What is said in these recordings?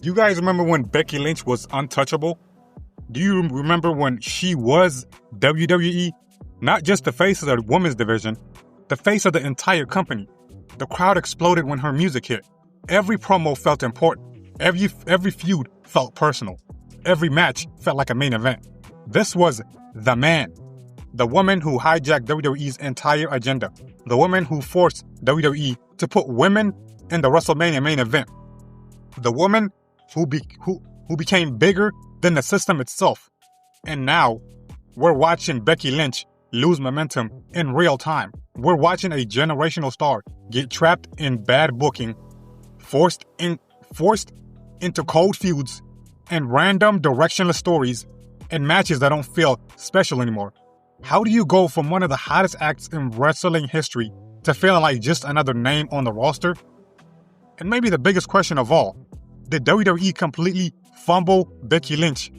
You guys remember when Becky Lynch was untouchable? Do you remember when she was WWE? Not just the face of the women's division, the face of the entire company. The crowd exploded when her music hit. Every promo felt important. Every feud felt personal. Every match felt like a main event. This was the man. The woman who hijacked WWE's entire agenda. The woman who forced WWE to put women in the WrestleMania main event. The woman who became bigger than the system itself. And now, we're watching Becky Lynch lose momentum in real time. We're watching a generational star get trapped in bad booking, forced into cold feuds, and random directionless stories and matches that don't feel special anymore. How do you go from one of the hottest acts in wrestling history to feeling like just another name on the roster? And maybe the biggest question of all, did WWE completely fumble Becky Lynch?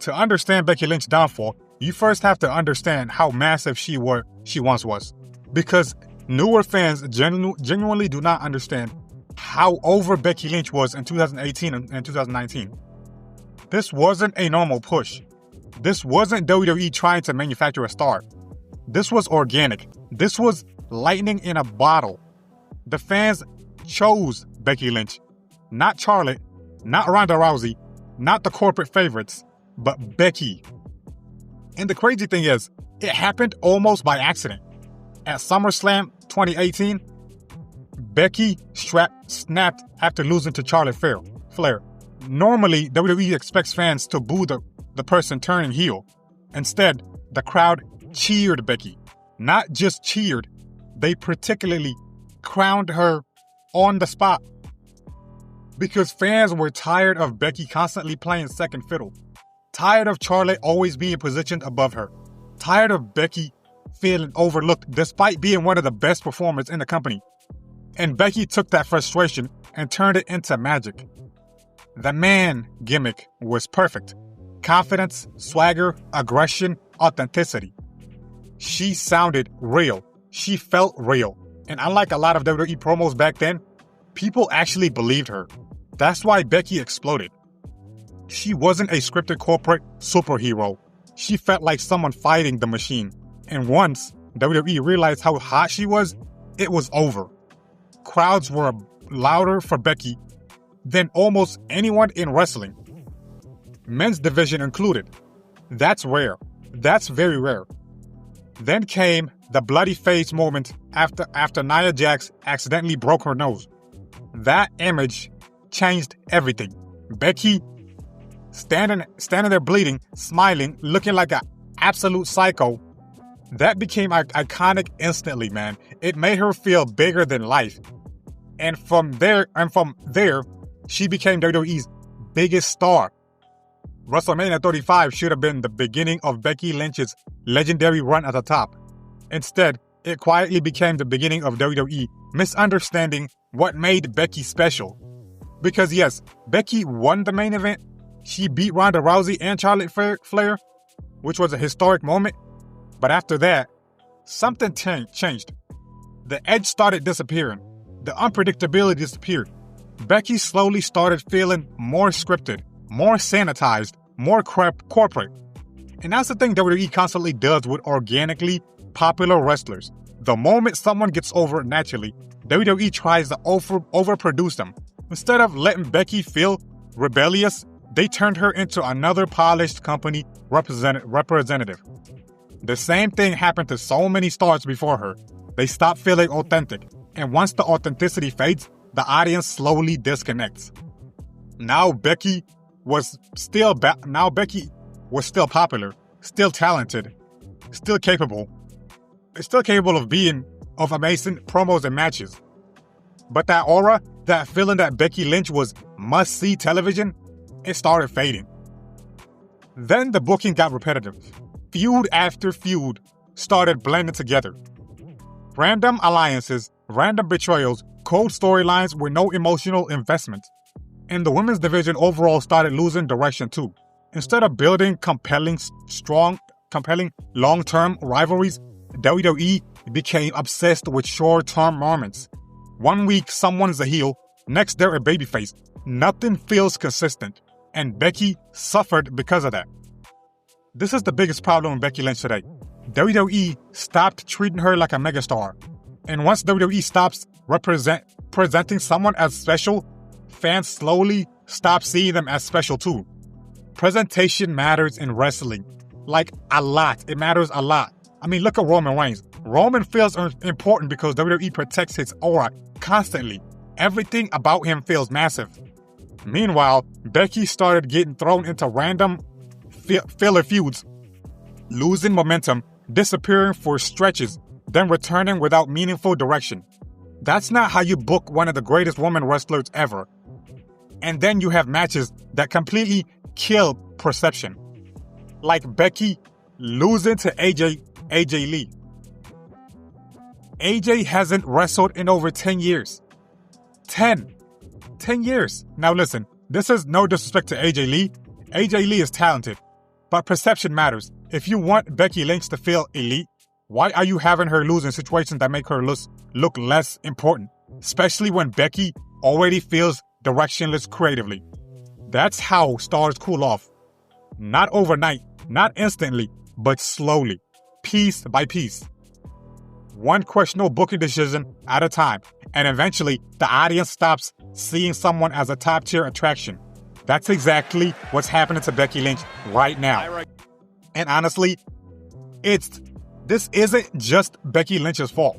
To understand Becky Lynch's downfall, you first have to understand how massive she once was. Because newer fans genuinely do not understand how over Becky Lynch was in 2018 and 2019. This wasn't a normal push. This wasn't WWE trying to manufacture a star. This was organic. This was lightning in a bottle. The fans chose Becky Lynch. Not Charlotte, not Ronda Rousey, not the corporate favorites, but Becky. And the crazy thing is, it happened almost by accident. At SummerSlam 2018, Becky snapped after losing to Charlotte Flair. Normally, WWE expects fans to boo the person turning heel. Instead, the crowd cheered Becky. Not just cheered, they particularly crowned her on the spot. Because fans were tired of Becky constantly playing second fiddle. Tired of Charlotte always being positioned above her. Tired of Becky feeling overlooked despite being one of the best performers in the company. And Becky took that frustration and turned it into magic. The man gimmick was perfect. Confidence, swagger, aggression, authenticity. She sounded real. She felt real. And unlike a lot of WWE promos back then, people actually believed her. That's why Becky exploded. She wasn't a scripted corporate superhero. She felt like someone fighting the machine. And once WWE realized how hot she was, it was over. Crowds were louder for Becky than almost anyone in wrestling. Men's division included. That's rare. That's very rare. Then came the bloody face moment after Nia Jax accidentally broke her nose. That image changed everything. Becky standing there bleeding, smiling, looking like an absolute psycho. That became iconic instantly, man. It made her feel bigger than life. And from there, she became WWE's biggest star. WrestleMania 35 should have been the beginning of Becky Lynch's legendary run at the top. Instead, it quietly became the beginning of WWE misunderstanding what made Becky special. Because yes, Becky won the main event. She beat Ronda Rousey and Charlotte Flair, which was a historic moment. But after that, something changed. The edge started disappearing. The unpredictability disappeared. Becky slowly started feeling more scripted, more sanitized, more corporate. And that's the thing WWE constantly does with organically popular wrestlers. The moment someone gets over naturally, WWE tries to overproduce them. Instead of letting Becky feel rebellious, they turned her into another polished company representative. The same thing happened to so many stars before her. They stopped feeling authentic. And once the authenticity fades, the audience slowly disconnects. Now Becky was still popular, still talented, still capable of amazing promos and matches. But that aura, that feeling that Becky Lynch was must-see television, it started fading. Then the booking got repetitive. Feud after feud started blending together. Random alliances, random betrayals, cold storylines with no emotional investment. And the women's division overall started losing direction too. Instead of building compelling long-term rivalries, WWE became obsessed with short-term moments. One week someone's a heel, next they're a babyface, Nothing feels consistent, and Becky suffered because of that. This is the biggest problem with Becky Lynch today. WWE stopped treating her like a megastar. And once WWE stops presenting someone as special, fans slowly stop seeing them as special too. Presentation matters in wrestling. Like, a lot. It matters a lot. I mean, look at Roman Reigns. Roman feels important because WWE protects his aura constantly. Everything about him feels massive. Meanwhile, Becky started getting thrown into random filler feuds, losing momentum, disappearing for stretches, then returning without meaningful direction. That's not how you book one of the greatest women wrestlers ever. And then you have matches that completely kill perception. Like Becky losing to AJ Lee. AJ hasn't wrestled in over 10 years. 10 years. Now listen, this is no disrespect to AJ Lee. AJ Lee is talented, but perception matters. If you want Becky Lynch to feel elite, why are you having her lose in situations that make her look less important? Especially when Becky already feels directionless creatively. That's how stars cool off. Not overnight, not instantly, but slowly, piece by piece. One questionable booking decision at a time, and eventually the audience stops seeing someone as a top-tier attraction. That's exactly what's happening to Becky Lynch right now. And honestly, this isn't just Becky Lynch's fault.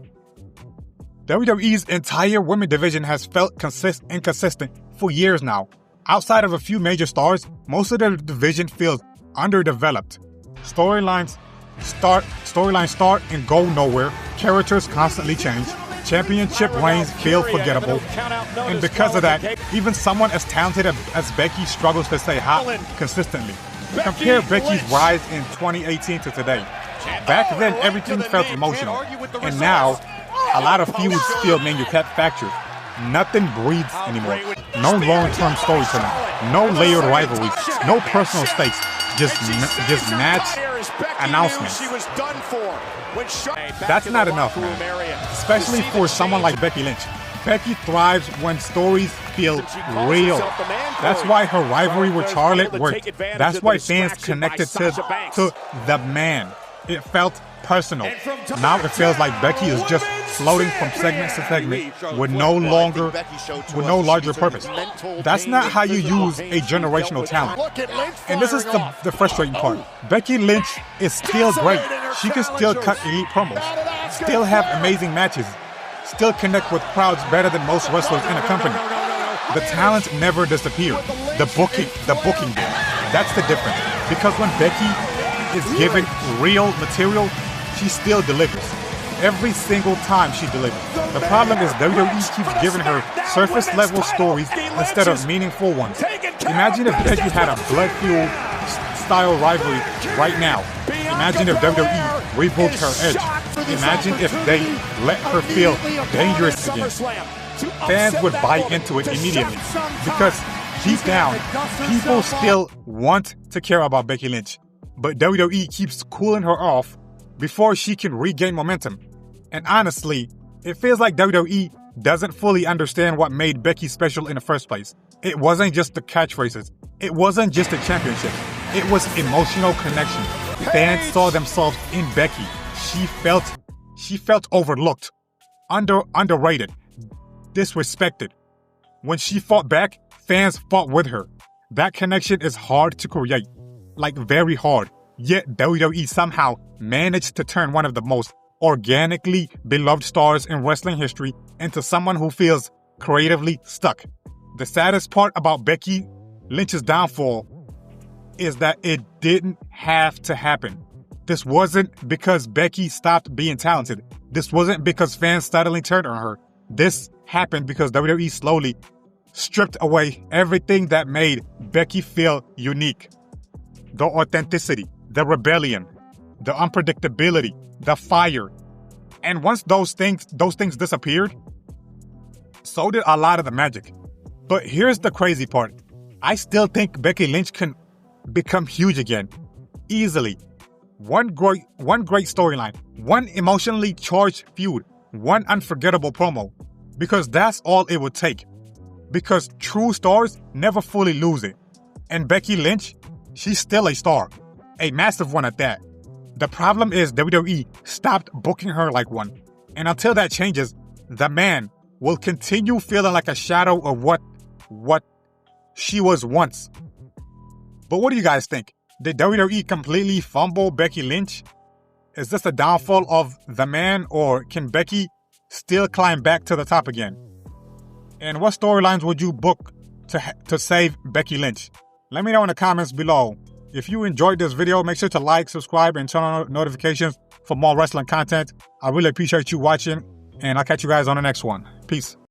WWE's entire women division has felt inconsistent for years now. Outside of a few major stars, most of the division feels underdeveloped. Storylines start and go nowhere. Characters constantly change. Championship reigns feel forgettable. And because of that, even someone as talented as Becky struggles to stay hot consistently. Compare Becky's rise in 2018 to today. Back then, everything felt emotional. And now, a lot of feuds feel manufactured. Nothing breathes anymore. No long-term storytelling. No layered rivalries. No personal stakes. Just match announcements. That's not enough, man. Especially for someone like Becky Lynch. Becky thrives when stories feel real. That's why her rivalry with Charlotte worked. That's why fans connected to the man. It felt personal. Now it feels like Becky is just floating from segment to segment with no larger purpose. That's not how you use a generational talent. And this is the frustrating part. Becky Lynch is still great. She can still cut elite promos, still have amazing matches, still connect with crowds better than most wrestlers in a company. The talent never disappeared. The booking did. That's the difference. Because when Becky is given real material, she still delivers. Every single time she delivers. The problem is WWE keeps giving her surface-level stories instead of meaningful ones. Imagine if Becky had a blood-fueled style rivalry right now. Imagine if WWE rebuilt her edge. Imagine if they let her feel dangerous again. Fans would buy into it immediately because deep down, people still want to care about Becky Lynch. But WWE keeps cooling her off before she can regain momentum. And honestly, it feels like WWE doesn't fully understand what made Becky special in the first place. It wasn't just the catchphrases. It wasn't just the championship. It was emotional connection. Fans saw themselves in Becky. She felt overlooked, underrated, disrespected. When she fought back, fans fought with her. That connection is hard to create. Like, very hard. Yet WWE somehow managed to turn one of the most organically beloved stars in wrestling history into someone who feels creatively stuck. The saddest part about Becky Lynch's downfall is that it didn't have to happen. This wasn't because Becky stopped being talented. This wasn't because fans suddenly turned on her. This happened because WWE slowly stripped away everything that made Becky feel unique. The authenticity, the rebellion, the unpredictability, the fire. And once those things disappeared, so did a lot of the magic. But here's the crazy part. I still think Becky Lynch can become huge again. Easily. One great storyline, one emotionally charged feud, one unforgettable promo. Because that's all it would take. because true stars never fully lose it. And Becky Lynch, she's still a star, a massive one at that. The problem is WWE stopped booking her like one. And until that changes, the man will continue feeling like a shadow of what she was once. But what do you guys think? Did WWE completely fumble Becky Lynch? Is this the downfall of the man, or can Becky still climb back to the top again? And what storylines would you book to save Becky Lynch? Let me know in the comments below. If you enjoyed this video, make sure to like, subscribe, and turn on notifications for more wrestling content. I really appreciate you watching, and I'll catch you guys on the next one. Peace.